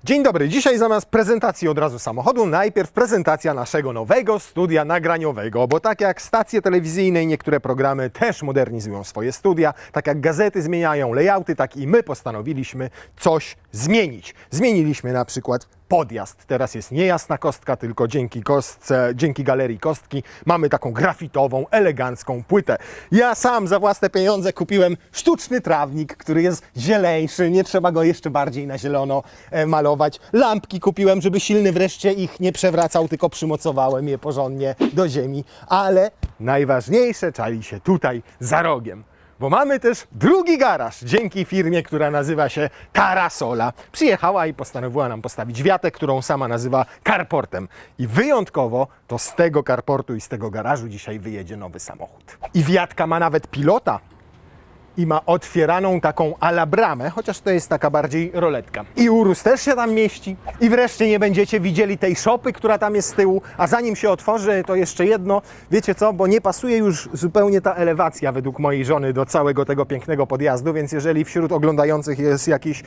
Dzień dobry, dzisiaj zamiast prezentacji od razu samochodu, najpierw prezentacja naszego nowego studia nagraniowego, bo tak jak stacje telewizyjne i niektóre programy też modernizują swoje studia, tak jak gazety zmieniają layouty, tak i my postanowiliśmy coś zmienić. Zmieniliśmy na przykład podjazd. Teraz jest nie jasna kostka, tylko dzięki Galerii Kostki mamy taką grafitową, elegancką płytę. Ja sam za własne pieniądze kupiłem sztuczny trawnik, który jest zieleńszy, nie trzeba go jeszcze bardziej na zielono malować. Lampki kupiłem, żeby silny wreszcie ich nie przewracał, tylko przymocowałem je porządnie do ziemi. Ale najważniejsze czai się tutaj za rogiem. Bo mamy też drugi garaż, dzięki firmie, która nazywa się Carasola. Przyjechała i postanowiła nam postawić wiatę, którą sama nazywa carportem. I wyjątkowo to z tego carportu i z tego garażu dzisiaj wyjedzie nowy samochód. I wiatka ma nawet pilota. I ma otwieraną taką ala bramę, chociaż to jest taka bardziej roletka. I Urus też się tam mieści. I wreszcie nie będziecie widzieli tej szopy, która tam jest z tyłu. A zanim się otworzy, to jeszcze jedno. Wiecie co? Bo nie pasuje już zupełnie ta elewacja według mojej żony do całego tego pięknego podjazdu, więc jeżeli wśród oglądających jest jakiś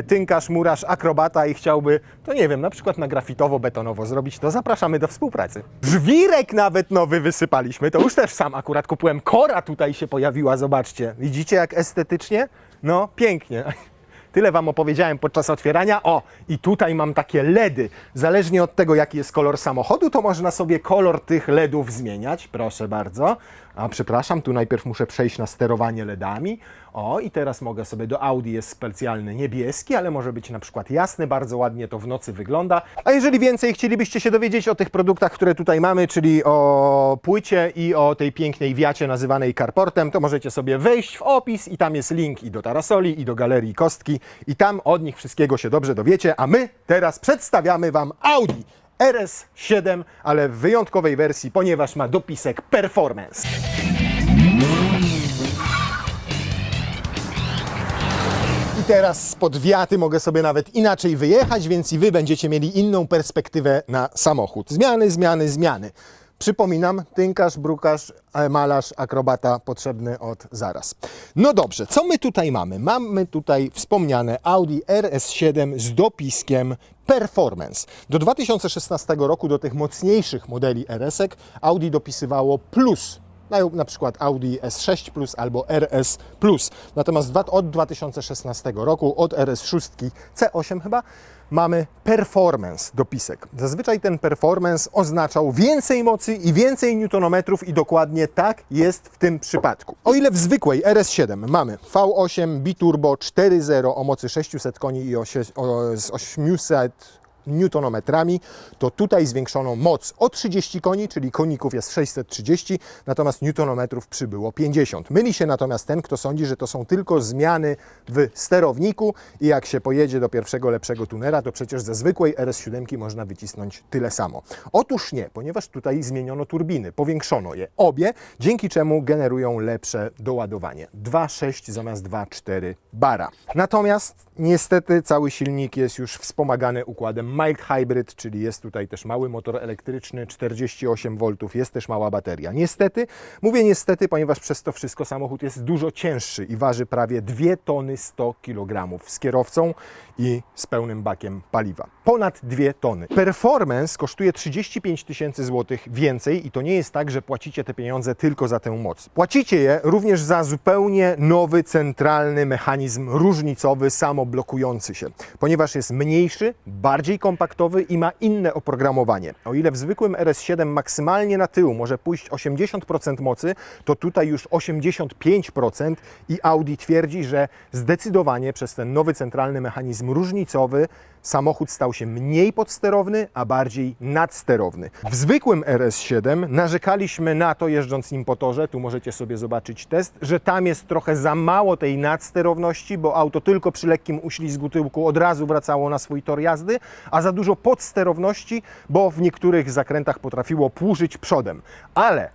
tynkarz, murarz, akrobata i chciałby, to nie wiem, na przykład na grafitowo-betonowo zrobić, to zapraszamy do współpracy. Żwirek nawet nowy wysypaliśmy. To już też sam akurat kupiłem. Kora tutaj się pojawiła, zobaczcie. Widzicie jak estetycznie? No, pięknie. Tyle Wam opowiedziałem podczas otwierania. O, i tutaj mam takie LEDy. Zależnie od tego, jaki jest kolor samochodu, to można sobie kolor tych LEDów zmieniać. Proszę bardzo. A przepraszam, tu najpierw muszę przejść na sterowanie LEDami. O, i teraz mogę sobie, do Audi jest specjalny niebieski, ale może być na przykład jasny, bardzo ładnie to w nocy wygląda. A jeżeli więcej chcielibyście się dowiedzieć o tych produktach, które tutaj mamy, czyli o płycie i o tej pięknej wiacie nazywanej carportem, to możecie sobie wejść w opis i tam jest link i do Tarasoli, i do Galerii Kostki i tam od nich wszystkiego się dobrze dowiecie, a my teraz przedstawiamy Wam Audi RS7, ale w wyjątkowej wersji, ponieważ ma dopisek Performance. I teraz spod wiaty mogę sobie nawet inaczej wyjechać, więc i Wy będziecie mieli inną perspektywę na samochód. Zmiany, zmiany, zmiany. Przypominam, tynkarz, brukarz, malarz, akrobata potrzebny od zaraz. No dobrze, co my tutaj mamy? Mamy tutaj wspomniane Audi RS7 z dopiskiem Performance. Do 2016 roku do tych mocniejszych modeli RS-ek Audi dopisywało plus. Na przykład Audi S6 Plus albo RS Plus. Natomiast od 2016 roku, od RS6 C8 chyba, mamy Performance dopisek. Zazwyczaj ten Performance oznaczał więcej mocy i więcej newtonometrów i dokładnie tak jest w tym przypadku. O ile w zwykłej RS7 mamy V8 biturbo 4.0 o mocy 600 koni i z 800 newtonometrami, to tutaj zwiększono moc o 30 koni, czyli koników jest 630, natomiast newtonometrów przybyło 50. Myli się natomiast ten, kto sądzi, że to są tylko zmiany w sterowniku i jak się pojedzie do pierwszego lepszego tunera, to przecież ze zwykłej RS7 można wycisnąć tyle samo. Otóż nie, ponieważ tutaj zmieniono turbiny, powiększono je obie, dzięki czemu generują lepsze doładowanie. 2.6 zamiast 2.4 bara. Natomiast niestety cały silnik jest już wspomagany układem mild hybrid, czyli jest tutaj też mały motor elektryczny, 48 V, jest też mała bateria. Niestety, mówię niestety, ponieważ przez to wszystko samochód jest dużo cięższy i waży prawie 2 tony 100 kg z kierowcą i z pełnym bakiem paliwa. Ponad 2 tony. Performance kosztuje 35 000 złotych więcej i to nie jest tak, że płacicie te pieniądze tylko za tę moc. Płacicie je również za zupełnie nowy, centralny mechanizm różnicowy, samoblokujący się, ponieważ jest mniejszy, bardziej kompaktowy i ma inne oprogramowanie. O ile w zwykłym RS7 maksymalnie na tył może pójść 80% mocy, to tutaj już 85% i Audi twierdzi, że zdecydowanie przez ten nowy centralny mechanizm różnicowy samochód stał się mniej podsterowny, a bardziej nadsterowny. W zwykłym RS7 narzekaliśmy na to, jeżdżąc nim po torze, tu możecie sobie zobaczyć test, że tam jest trochę za mało tej nadsterowności, bo auto tylko przy lekkim uślizgu tyłku od razu wracało na swój tor jazdy, a za dużo podsterowności, bo w niektórych zakrętach potrafiło płużyć przodem. Ale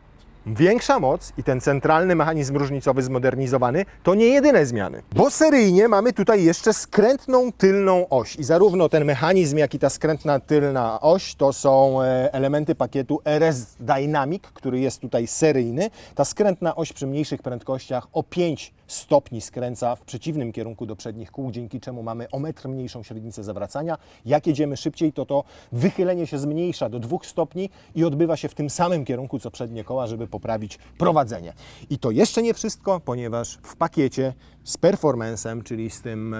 Większa moc i ten centralny mechanizm różnicowy zmodernizowany to nie jedyne zmiany, bo seryjnie mamy tutaj jeszcze skrętną tylną oś i zarówno ten mechanizm, jak i ta skrętna tylna oś to są elementy pakietu RS Dynamic, który jest tutaj seryjny. Ta skrętna oś przy mniejszych prędkościach o 5 stopni skręca w przeciwnym kierunku do przednich kół, dzięki czemu mamy o metr mniejszą średnicę zawracania. Jak jedziemy szybciej, to wychylenie się zmniejsza do 2 stopni i odbywa się w tym samym kierunku co przednie koła, żeby poprawić prowadzenie. I to jeszcze nie wszystko, ponieważ w pakiecie z performance'em, czyli z tym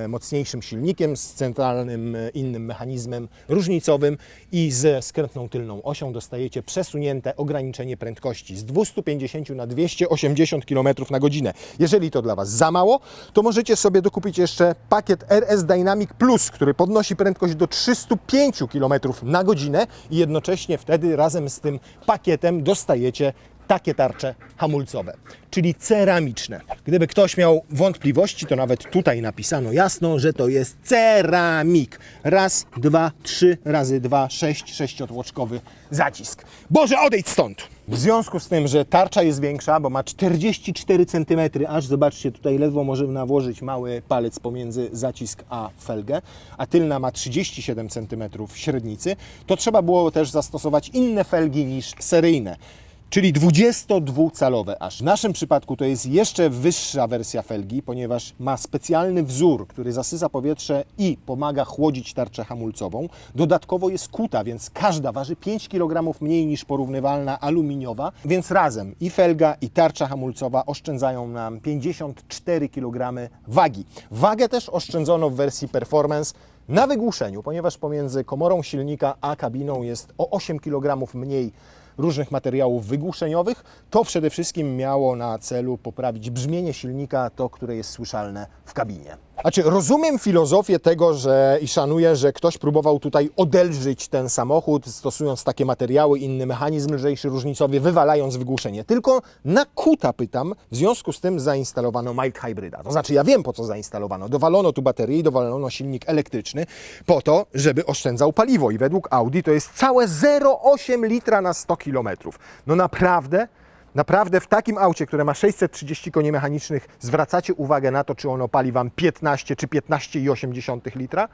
mocniejszym silnikiem, z centralnym innym mechanizmem różnicowym i ze skrętną tylną osią dostajecie przesunięte ograniczenie prędkości z 250 na 280 km na godzinę. Jeżeli to dla Was za mało, to możecie sobie dokupić jeszcze pakiet RS Dynamic Plus, który podnosi prędkość do 305 km na godzinę i jednocześnie wtedy razem z tym pakietem dostajecie takie tarcze hamulcowe, czyli ceramiczne. Gdyby ktoś miał wątpliwości, to nawet tutaj napisano jasno, że to jest ceramik. Raz, dwa, 3 razy 2, 6, sześciotłoczkowy zacisk. Boże, odejdź stąd! W związku z tym, że tarcza jest większa, bo ma 44 cm, aż zobaczcie, tutaj ledwo można włożyć mały palec pomiędzy zacisk a felgę, a tylna ma 37 cm średnicy, to trzeba było też zastosować inne felgi niż seryjne. Czyli 22-calowe aż. W naszym przypadku to jest jeszcze wyższa wersja felgi, ponieważ ma specjalny wzór, który zasysa powietrze i pomaga chłodzić tarczę hamulcową. Dodatkowo jest kuta, więc każda waży 5 kg mniej niż porównywalna aluminiowa, więc razem i felga, i tarcza hamulcowa oszczędzają nam 54 kg wagi. Wagę też oszczędzono w wersji Performance na wygłuszeniu, ponieważ pomiędzy komorą silnika a kabiną jest o 8 kg mniej różnych materiałów wygłuszeniowych. To przede wszystkim miało na celu poprawić brzmienie silnika, to, które jest słyszalne w kabinie. Znaczy, rozumiem filozofię tego, i szanuję, że ktoś próbował tutaj odelżyć ten samochód, stosując takie materiały, inny mechanizm lżejszy, różnicowy, wywalając wygłuszenie. Tylko na kuta pytam, w związku z tym zainstalowano mild hybryda. To znaczy, ja wiem, po co zainstalowano. Dowalono tu baterię i dowalono silnik elektryczny po to, żeby oszczędzał paliwo. I według Audi to jest całe 0,8 litra na 100 km. No naprawdę w takim aucie, które ma 630 koni mechanicznych, zwracacie uwagę na to, czy ono pali Wam 15 czy 15,8 litra?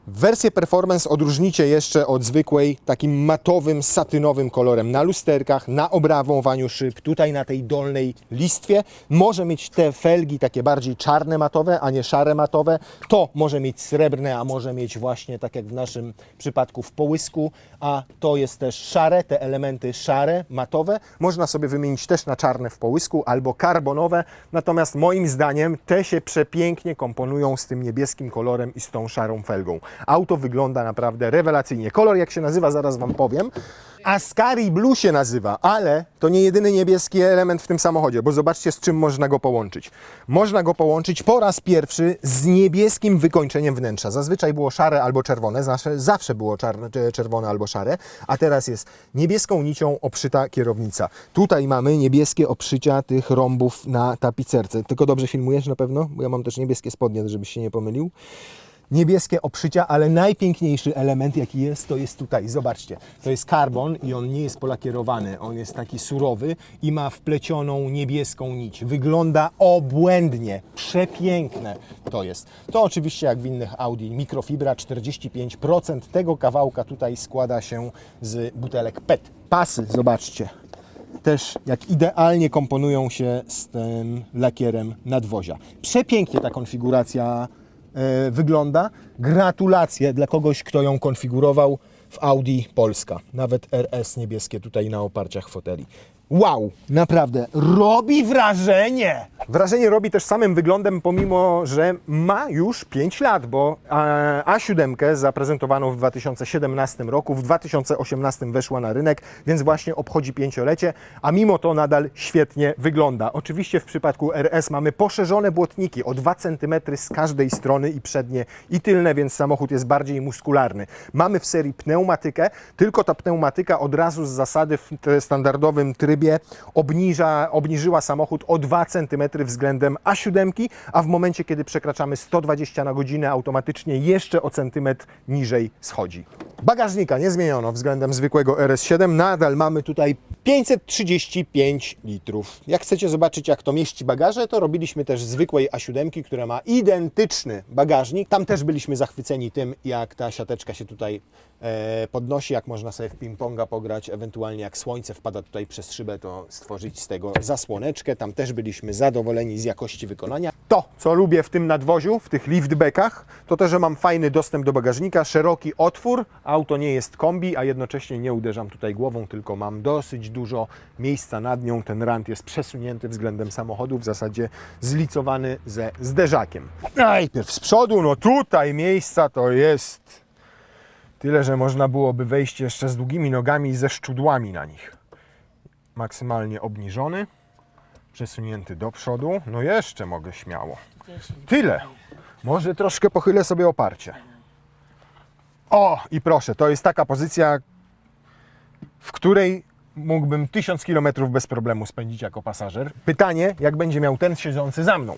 Wersję Performance odróżnicie jeszcze od zwykłej takim matowym, satynowym kolorem na lusterkach, na obrawowaniu szyb, tutaj na tej dolnej listwie. Może mieć te felgi takie bardziej czarne matowe, a nie szare matowe. To może mieć srebrne, a może mieć właśnie, tak jak w naszym przypadku, w połysku, a to jest też szare, te elementy szare, matowe. Można sobie wymienić też na czarne w połysku albo karbonowe, natomiast moim zdaniem te się przepięknie komponują z tym niebieskim kolorem i z tą szarą felgą. Auto wygląda naprawdę rewelacyjnie. Kolor, jak się nazywa, zaraz Wam powiem. Ascari Blue się nazywa, ale to nie jedyny niebieski element w tym samochodzie, bo zobaczcie, z czym można go połączyć. Można go połączyć po raz pierwszy z niebieskim wykończeniem wnętrza. Zazwyczaj było szare albo czerwone, zawsze było czerwone albo szare, a teraz jest niebieską nicią obszyta kierownica. Tutaj mamy niebieskie obszycia tych rąbów na tapicerce. Tylko dobrze filmujesz na pewno? Bo ja mam też niebieskie spodnie, żebyś się nie pomylił. Niebieskie obszycia, ale najpiękniejszy element, jaki jest, to jest tutaj. Zobaczcie, to jest karbon i on nie jest polakierowany. On jest taki surowy i ma wplecioną niebieską nić. Wygląda obłędnie, przepiękne to jest. To oczywiście, jak w innych Audi, mikrofibra, 45% tego kawałka tutaj składa się z butelek PET. Pasy, zobaczcie, też jak idealnie komponują się z tym lakierem nadwozia. Przepięknie ta konfiguracja wygląda. Gratulacje dla kogoś, kto ją konfigurował w Audi Polska. Nawet RS niebieskie tutaj na oparciach foteli. Wow, naprawdę robi wrażenie! Wrażenie robi też samym wyglądem, pomimo że ma już 5 lat, bo A7 zaprezentowano w 2017 roku, w 2018 weszła na rynek, więc właśnie obchodzi 5-lecie, a mimo to nadal świetnie wygląda. Oczywiście w przypadku RS mamy poszerzone błotniki o 2 cm z każdej strony i przednie i tylne, więc samochód jest bardziej muskularny. Mamy w serii pneumatykę, tylko ta pneumatyka od razu z zasady w standardowym trybie obniżyła samochód o 2 cm względem A7, a w momencie, kiedy przekraczamy 120 na godzinę, automatycznie jeszcze o centymetr niżej schodzi. Bagażnika nie zmieniono względem zwykłego RS7. Nadal mamy tutaj 535 litrów. Jak chcecie zobaczyć, jak to mieści bagaże, to robiliśmy też zwykłej A7, która ma identyczny bagażnik. Tam też byliśmy zachwyceni tym, jak ta siateczka się tutaj podnosi, jak można sobie w ping-ponga pograć, ewentualnie jak słońce wpada tutaj przez szybę, to stworzyć z tego zasłoneczkę. Tam też byliśmy zadowoleni z jakości wykonania. To, co lubię w tym nadwoziu, w tych liftbackach, to że mam fajny dostęp do bagażnika, szeroki otwór, auto nie jest kombi, a jednocześnie nie uderzam tutaj głową, tylko mam dosyć dużo miejsca nad nią. Ten rant jest przesunięty względem samochodu, w zasadzie zlicowany ze zderzakiem. Najpierw z przodu, no tutaj miejsca to jest tyle, że można byłoby wejść jeszcze z długimi nogami i ze szczudłami na nich. Maksymalnie obniżony, przesunięty do przodu, no jeszcze mogę śmiało. Tyle. Może troszkę pochylę sobie oparcie. O, i proszę, to jest taka pozycja, w której mógłbym 1000 km bez problemu spędzić jako pasażer. Pytanie, jak będzie miał ten siedzący za mną.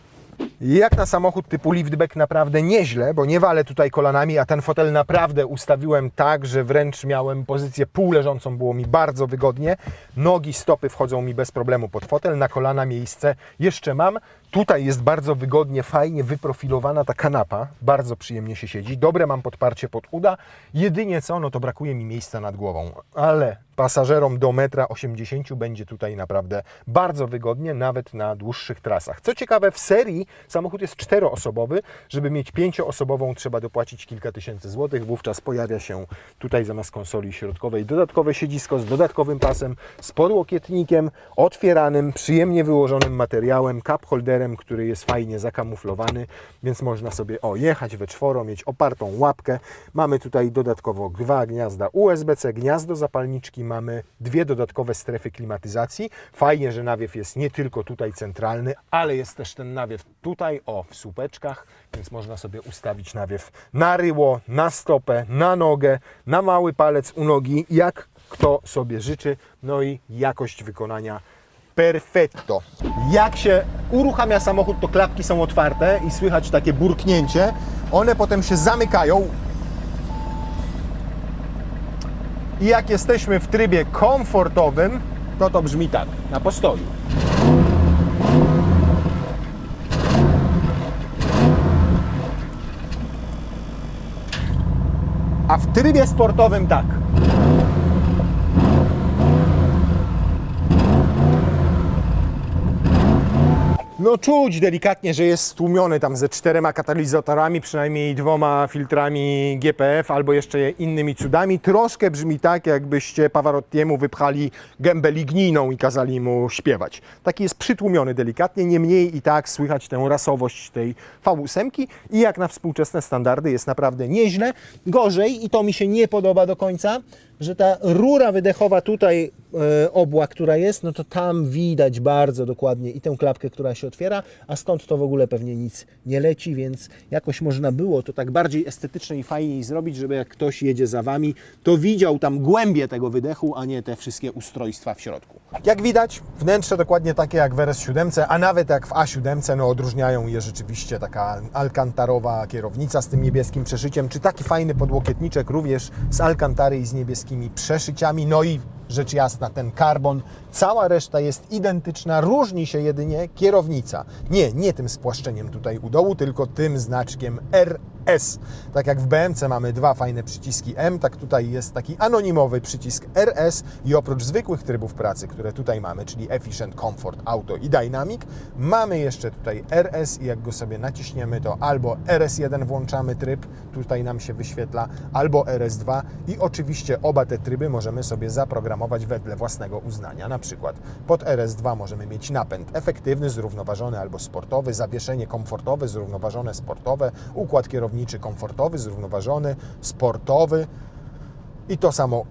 Jak na samochód typu liftback naprawdę nieźle, bo nie walę tutaj kolanami, a ten fotel naprawdę ustawiłem tak, że wręcz miałem pozycję półleżącą, było mi bardzo wygodnie. Nogi, stopy wchodzą mi bez problemu pod fotel, na kolana miejsce jeszcze mam. Tutaj jest bardzo wygodnie, fajnie wyprofilowana ta kanapa, bardzo przyjemnie się siedzi, dobre mam podparcie pod uda, jedynie co, no to brakuje mi miejsca nad głową, ale pasażerom do 1,80 m będzie tutaj naprawdę bardzo wygodnie, nawet na dłuższych trasach. Co ciekawe, w serii samochód jest 4-osobowy, żeby mieć 5-osobową trzeba dopłacić kilka tysięcy złotych, wówczas pojawia się tutaj zamiast konsoli środkowej dodatkowe siedzisko z dodatkowym pasem, z podłokietnikiem, otwieranym, przyjemnie wyłożonym materiałem, cup holderem, który jest fajnie zakamuflowany, więc można sobie jechać we czworo, mieć opartą łapkę. Mamy tutaj dodatkowo 2 gniazda USB-C, gniazdo zapalniczki, mamy 2 dodatkowe strefy klimatyzacji. Fajnie, że nawiew jest nie tylko tutaj centralny, ale jest też ten nawiew tutaj, w słupeczkach, więc można sobie ustawić nawiew na ryło, na stopę, na nogę, na mały palec u nogi, jak kto sobie życzy. No i jakość wykonania perfetto. Jak się uruchamia samochód, to klapki są otwarte i słychać takie burknięcie. One potem się zamykają. I jak jesteśmy w trybie komfortowym, to brzmi tak, na postoju. A w trybie sportowym tak. No czuć delikatnie, że jest stłumiony tam ze 4 katalizatorami, przynajmniej 2 filtrami GPF albo jeszcze innymi cudami. Troszkę brzmi tak, jakbyście Pavarottiemu wypchali gębę ligniną i kazali mu śpiewać. Taki jest przytłumiony delikatnie, niemniej i tak słychać tę rasowość tej V8 i jak na współczesne standardy jest naprawdę nieźle. Gorzej, i to mi się nie podoba do końca, że ta rura wydechowa tutaj obła, która jest, no to tam widać bardzo dokładnie i tę klapkę, która się otwiera, a stąd to w ogóle pewnie nic nie leci, więc jakoś można było to tak bardziej estetycznie i fajniej zrobić, żeby jak ktoś jedzie za Wami, to widział tam głębię tego wydechu, a nie te wszystkie ustrojstwa w środku. Jak widać, wnętrze dokładnie takie jak w RS7, a nawet jak w A7, no odróżniają je rzeczywiście taka alkantarowa kierownica z tym niebieskim przeszyciem, czy taki fajny podłokietniczek również z alkantary i z niebieskimi przeszyciami, no i rzecz jasna, ten karbon, cała reszta jest identyczna, różni się jedynie kierownica. Nie tym spłaszczeniem tutaj u dołu, tylko tym znaczkiem RS. Tak jak w BMC mamy 2 fajne przyciski M, tak tutaj jest taki anonimowy przycisk RS i oprócz zwykłych trybów pracy, które tutaj mamy, czyli Efficient, Comfort, Auto i Dynamic, mamy jeszcze tutaj RS i jak go sobie naciśniemy, to albo RS1 włączamy tryb, tutaj nam się wyświetla, albo RS2 i oczywiście oba te tryby możemy sobie zaprogramować wedle własnego uznania. Na przykład pod RS2 możemy mieć napęd efektywny, zrównoważony albo sportowy, zawieszenie komfortowe, zrównoważone sportowe, układ kierowniczy komfortowy, zrównoważony, sportowy i to samo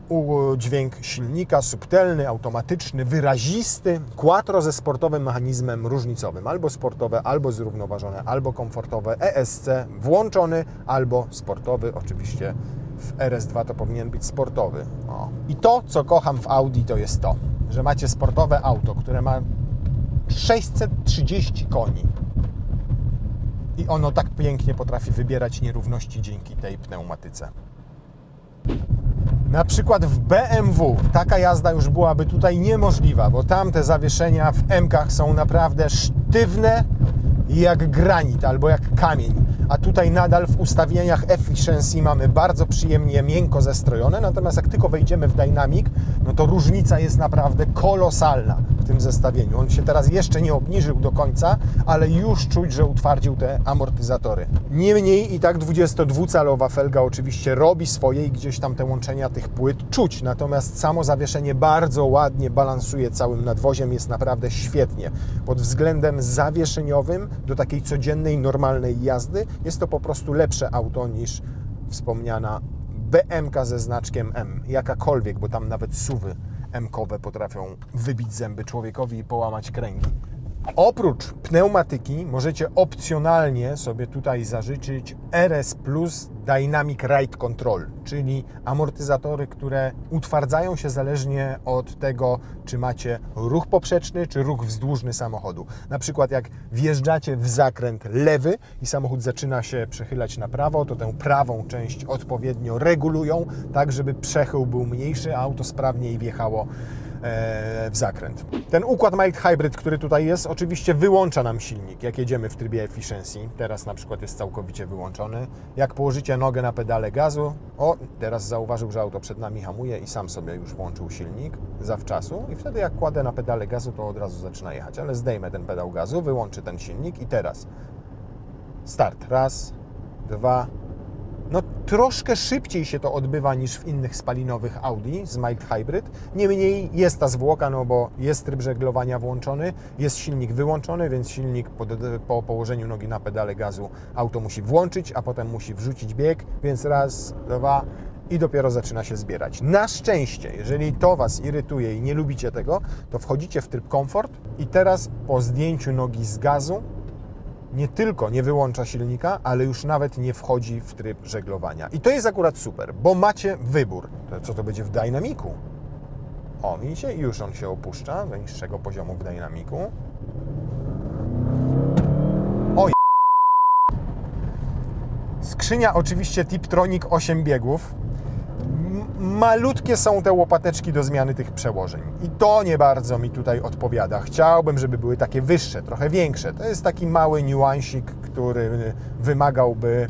dźwięk silnika, subtelny, automatyczny, wyrazisty, quattro ze sportowym mechanizmem różnicowym, albo sportowe, albo zrównoważone, albo komfortowe, ESC włączony, albo sportowy, oczywiście w RS2 to powinien być sportowy. I to, co kocham w Audi, to jest to, że macie sportowe auto, które ma 630 koni i ono tak pięknie potrafi wybierać nierówności dzięki tej pneumatyce. Na przykład w BMW taka jazda już byłaby tutaj niemożliwa, bo tam te zawieszenia w M-kach są naprawdę sztywne jak granit albo jak kamień. A tutaj nadal w ustawieniach Efficiency mamy bardzo przyjemnie miękko zestrojone, natomiast jak tylko wejdziemy w Dynamic, no to różnica jest naprawdę kolosalna w tym zestawieniu. On się teraz jeszcze nie obniżył do końca, ale już czuć, że utwardził te amortyzatory. Niemniej i tak 22-calowa felga oczywiście robi swoje i gdzieś tam te łączenia tych płyt czuć, natomiast samo zawieszenie bardzo ładnie balansuje całym nadwoziem, jest naprawdę świetnie. Pod względem zawieszeniowym do takiej codziennej, normalnej jazdy jest to po prostu lepsze auto niż wspomniana BM-ka ze znaczkiem M, jakakolwiek, bo tam nawet SUV-y M-kowe potrafią wybić zęby człowiekowi i połamać kręgi. Oprócz pneumatyki możecie opcjonalnie sobie tutaj zażyczyć RS Plus Dynamic Ride Control, czyli amortyzatory, które utwardzają się zależnie od tego, czy macie ruch poprzeczny, czy ruch wzdłużny samochodu. Na przykład jak wjeżdżacie w zakręt lewy i samochód zaczyna się przechylać na prawo, to tę prawą część odpowiednio regulują, tak żeby przechył był mniejszy, a auto sprawniej wjechało w zakręt. Ten układ Mild Hybrid, który tutaj jest, oczywiście wyłącza nam silnik, jak jedziemy w trybie Efficiency. Teraz na przykład jest całkowicie wyłączony. Jak położycie nogę na pedale gazu, teraz zauważył, że auto przed nami hamuje i sam sobie już włączył silnik zawczasu i wtedy jak kładę na pedale gazu, to od razu zaczyna jechać, ale zdejmę ten pedał gazu, wyłączy ten silnik i teraz start. Raz, dwa. No troszkę szybciej się to odbywa niż w innych spalinowych Audi z Mild Hybrid. Niemniej jest ta zwłoka, no bo jest tryb żeglowania włączony, jest silnik wyłączony, więc silnik po położeniu nogi na pedale gazu auto musi włączyć, a potem musi wrzucić bieg, więc raz, dwa i dopiero zaczyna się zbierać. Na szczęście, jeżeli to Was irytuje i nie lubicie tego, to wchodzicie w tryb komfort i teraz po zdjęciu nogi z gazu nie tylko nie wyłącza silnika, ale już nawet nie wchodzi w tryb żeglowania. I to jest akurat super, bo macie wybór. Co to będzie w Dynamicu? O, widzicie? Już on się opuszcza do niższego poziomu w Dynamicu. Oj! Skrzynia oczywiście Tiptronic 8 biegów. Malutkie są te łopateczki do zmiany tych przełożeń i to nie bardzo mi tutaj odpowiada. Chciałbym, żeby były takie wyższe, trochę większe. To jest taki mały niuansik, który wymagałby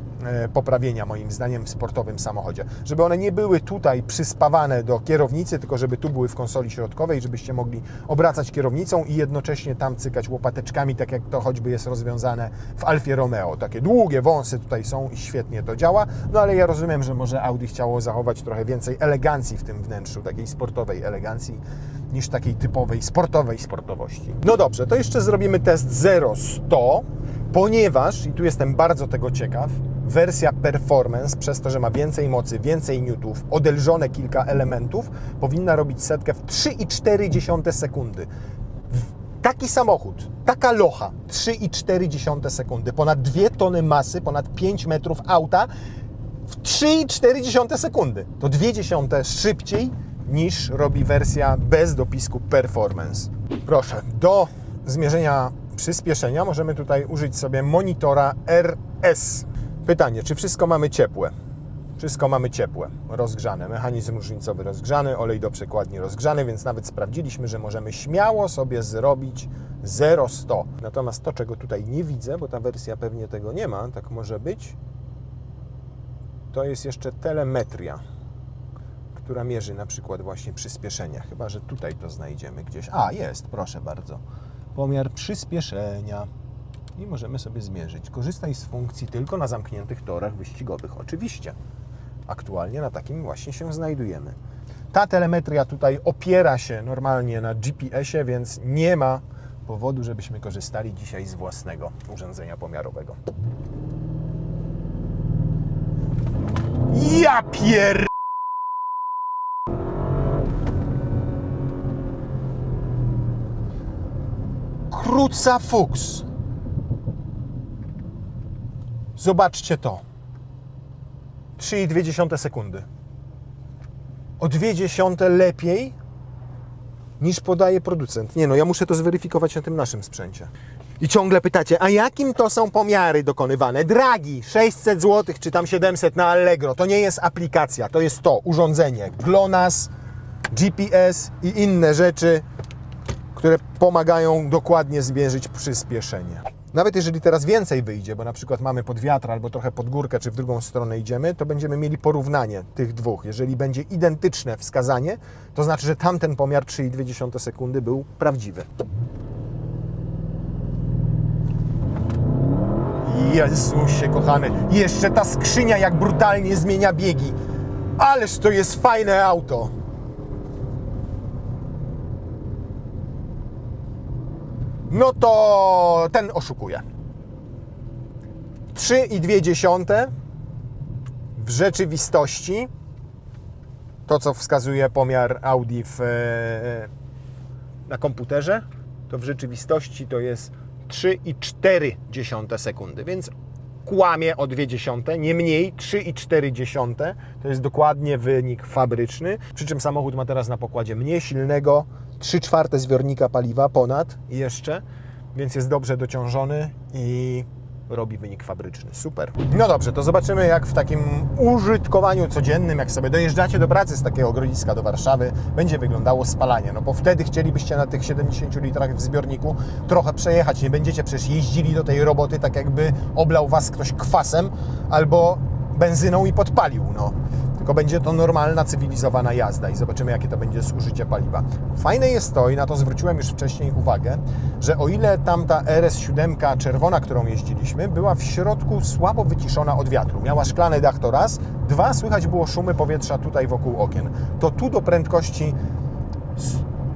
poprawienia moim zdaniem w sportowym samochodzie. Żeby one nie były tutaj przyspawane do kierownicy, tylko żeby tu były w konsoli środkowej, żebyście mogli obracać kierownicą i jednocześnie tam cykać łopateczkami, tak jak to choćby jest rozwiązane w Alfie Romeo. Takie długie wąsy tutaj są i świetnie to działa, no ale ja rozumiem, że może Audi chciało zachować trochę więcej elegancji w tym wnętrzu, takiej sportowej elegancji, niż takiej typowej sportowej sportowości. No dobrze, to jeszcze zrobimy test 0-100, ponieważ, i tu jestem bardzo tego ciekaw, wersja Performance, przez to, że ma więcej mocy, więcej newtów, odelżone kilka elementów, powinna robić setkę w 3,4 sekundy. Taki samochód, taka locha, 3,4 sekundy, ponad 2 tony masy, ponad 5 metrów auta, w 3,4 sekundy. To 0,2 szybciej niż robi wersja bez dopisku Performance. Proszę, do zmierzenia przyspieszenia możemy tutaj użyć sobie monitora RS. Pytanie, czy wszystko mamy ciepłe? Wszystko mamy ciepłe, rozgrzane, mechanizm różnicowy rozgrzany, olej do przekładni rozgrzany, więc nawet sprawdziliśmy, że możemy śmiało sobie zrobić 0-100. Natomiast to, czego tutaj nie widzę, bo ta wersja pewnie tego nie ma, tak może być, to jest jeszcze telemetria, która mierzy na przykład właśnie przyspieszenia. Chyba że tutaj to znajdziemy gdzieś. A, jest, proszę bardzo. Pomiar przyspieszenia. I możemy sobie zmierzyć. Korzystaj z funkcji tylko na zamkniętych torach wyścigowych. Oczywiście. Aktualnie na takim właśnie się znajdujemy. Ta telemetria tutaj opiera się normalnie na GPS-ie, więc nie ma powodu, żebyśmy korzystali dzisiaj z własnego urządzenia pomiarowego. Ja pier... Kruca fuks. Zobaczcie to. 3,2 sekundy. O 0,2 lepiej niż podaje producent. Nie no, ja muszę to zweryfikować na tym naszym sprzęcie. I ciągle pytacie, a jakim to są pomiary dokonywane? Dragi, 600 zł czy tam 700 na Allegro. To nie jest aplikacja, to jest to urządzenie. GLONASS, GPS i inne rzeczy, które pomagają dokładnie zmierzyć przyspieszenie. Nawet jeżeli teraz więcej wyjdzie, bo na przykład mamy pod wiatr albo trochę pod górkę, czy w drugą stronę idziemy, to będziemy mieli porównanie tych dwóch. Jeżeli będzie identyczne wskazanie, to znaczy, że tamten pomiar 3,2 sekundy był prawdziwy. Jezusie kochany, jeszcze ta skrzynia jak brutalnie zmienia biegi. Ależ to jest fajne auto. No to ten oszukuje. 3,2 w rzeczywistości, to co wskazuje pomiar Audi na komputerze, to w rzeczywistości to jest 3,4 sekundy, więc kłamie o 0,2, nie mniej, 3,4 to jest dokładnie wynik fabryczny, przy czym samochód ma teraz na pokładzie mnie silnego, 3/4 zbiornika paliwa ponad jeszcze, więc jest dobrze dociążony i robi wynik fabryczny. Super. No dobrze, to zobaczymy jak w takim użytkowaniu codziennym, jak sobie dojeżdżacie do pracy z takiego Grodziska do Warszawy, będzie wyglądało spalanie. No bo wtedy chcielibyście na tych 70 litrach w zbiorniku trochę przejechać. Nie będziecie przecież jeździli do tej roboty tak jakby oblał was ktoś kwasem albo benzyną i podpalił. No. Tylko będzie to normalna, cywilizowana jazda i zobaczymy, jakie to będzie zużycie paliwa. Fajne jest to, i na to zwróciłem już wcześniej uwagę, że o ile tamta RS7 czerwona, którą jeździliśmy, była w środku słabo wyciszona od wiatru. Miała szklany dach to raz, dwa, słychać było szumy powietrza tutaj wokół okien. To tu do prędkości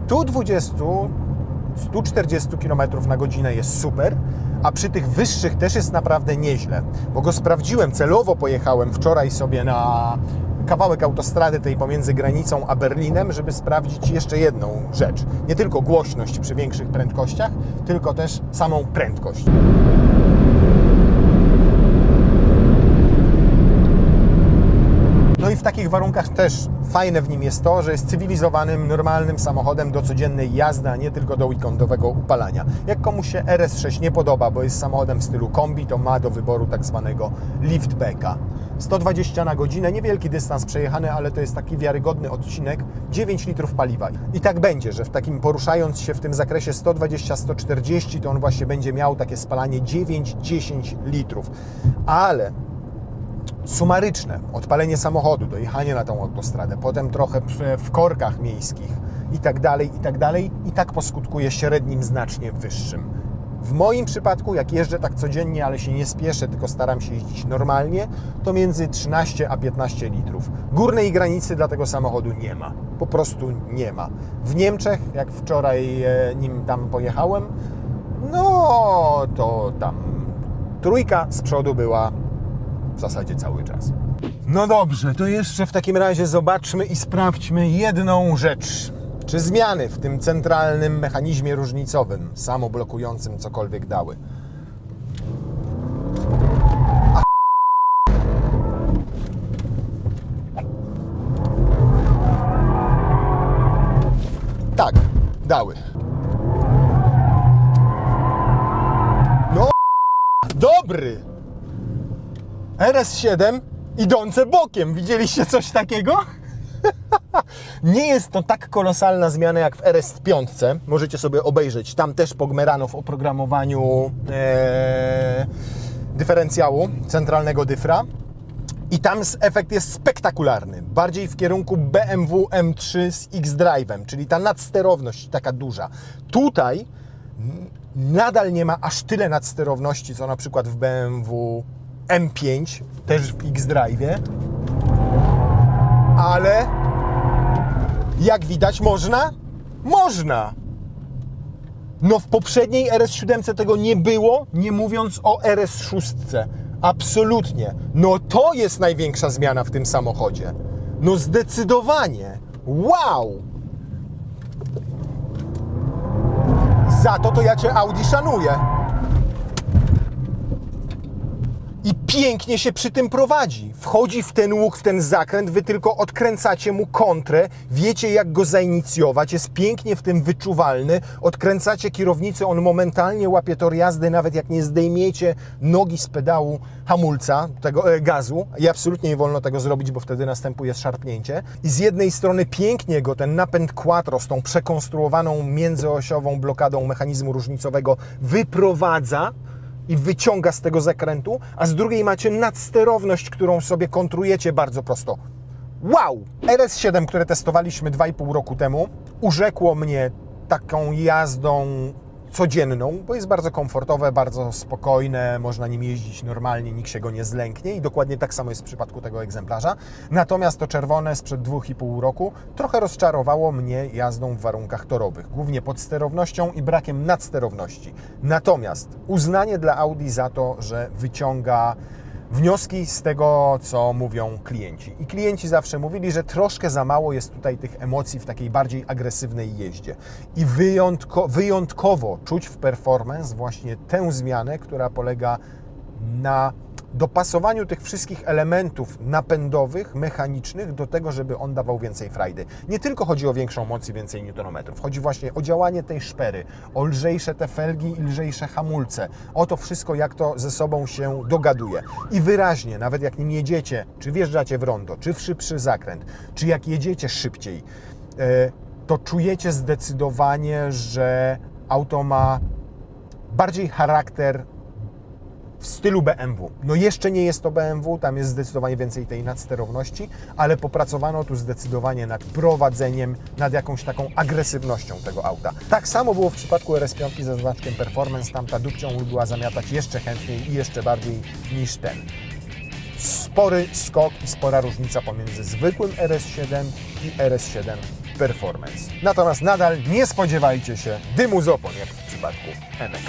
120-140 km na godzinę jest super, a przy tych wyższych też jest naprawdę nieźle, bo go sprawdziłem, celowo pojechałem wczoraj sobie na kawałek autostrady tej pomiędzy granicą a Berlinem, żeby sprawdzić jeszcze jedną rzecz. Nie tylko głośność przy większych prędkościach, tylko też samą prędkość. No i w takich warunkach też fajne w nim jest to, że jest cywilizowanym, normalnym samochodem do codziennej jazdy, a nie tylko do weekendowego upalania. Jak komuś się RS6 nie podoba, bo jest samochodem w stylu kombi, to ma do wyboru tak zwanego liftbacka. 120 na godzinę, niewielki dystans przejechany, ale to jest taki wiarygodny odcinek, 9 litrów paliwa. I tak będzie, że w takim poruszając się w tym zakresie 120-140, to on właśnie będzie miał takie spalanie 9-10 litrów. Ale sumaryczne odpalenie samochodu, dojechanie na tą autostradę, potem trochę w korkach miejskich i tak dalej, i tak poskutkuje średnim znacznie wyższym. W moim przypadku, jak jeżdżę tak codziennie, ale się nie spieszę, tylko staram się jeździć normalnie, to między 13 a 15 litrów. Górnej granicy dla tego samochodu nie ma. Po prostu nie ma. W Niemczech, jak wczoraj nim tam pojechałem, no to tam trójka z przodu była w zasadzie cały czas. No dobrze, to jeszcze w takim razie zobaczmy i sprawdźmy jedną rzecz. Czy zmiany w tym centralnym mechanizmie różnicowym, samoblokującym cokolwiek dały? Tak, dały. No, dobry! RS7 idące bokiem. Widzieliście coś takiego? Nie jest to tak kolosalna zmiana jak w RS5. Możecie sobie obejrzeć. Tam też pogmerano w oprogramowaniu dyferencjału, centralnego dyfra. I tam efekt jest spektakularny. Bardziej w kierunku BMW M3 z X-Drive'em, czyli ta nadsterowność taka duża. Tutaj nadal nie ma aż tyle nadsterowności, co na przykład w BMW M5, też w X-Drive'ie. Ale jak widać można? Można! No w poprzedniej RS7 tego nie było, nie mówiąc o RS6. Absolutnie. No to jest największa zmiana w tym samochodzie. No zdecydowanie. Wow! Za to ja Cię Audi szanuję. I pięknie się przy tym prowadzi. Wchodzi w ten łuk, w ten zakręt, wy tylko odkręcacie mu kontrę, wiecie jak go zainicjować, jest pięknie w tym wyczuwalny, odkręcacie kierownicę, on momentalnie łapie tor jazdy, nawet jak nie zdejmiecie nogi z pedału hamulca, tego gazu, i absolutnie nie wolno tego zrobić, bo wtedy następuje szarpnięcie. I z jednej strony pięknie go ten napęd quattro z tą przekonstruowaną międzyosiową blokadą mechanizmu różnicowego wyprowadza i wyciąga z tego zakrętu, a z drugiej macie nadsterowność, którą sobie kontrujecie bardzo prosto. Wow! RS7, które testowaliśmy 2,5 roku temu, urzekło mnie taką jazdą codzienną, bo jest bardzo komfortowe, bardzo spokojne, można nim jeździć normalnie, nikt się go nie zlęknie i dokładnie tak samo jest w przypadku tego egzemplarza. Natomiast to czerwone sprzed 2,5 roku trochę rozczarowało mnie jazdą w warunkach torowych, głównie podsterownością i brakiem nadsterowności. Natomiast uznanie dla Audi za to, że wyciąga wnioski z tego, co mówią klienci. I klienci zawsze mówili, że troszkę za mało jest tutaj tych emocji w takiej bardziej agresywnej jeździe. I wyjątkowo czuć w performance właśnie tę zmianę, która polega na dopasowaniu tych wszystkich elementów napędowych, mechanicznych do tego, żeby on dawał więcej frajdy. Nie tylko chodzi o większą moc i więcej newtonometrów, chodzi właśnie o działanie tej szpery, o lżejsze te felgi i lżejsze hamulce, o to wszystko, jak to ze sobą się dogaduje. I wyraźnie, nawet jak nim jedziecie, czy wjeżdżacie w rondo, czy w szybszy zakręt, czy jak jedziecie szybciej, to czujecie zdecydowanie, że auto ma bardziej charakter w stylu BMW. No jeszcze nie jest to BMW, tam jest zdecydowanie więcej tej nadsterowności, ale popracowano tu zdecydowanie nad prowadzeniem, nad jakąś taką agresywnością tego auta. Tak samo było w przypadku RS5 ze znaczkiem Performance, tam ta dupcią była zamiatać jeszcze chętniej i jeszcze bardziej niż ten. Spory skok i spora różnica pomiędzy zwykłym RS7 i RS7 Performance. Natomiast nadal nie spodziewajcie się dymu z opon, jak w przypadku Enek.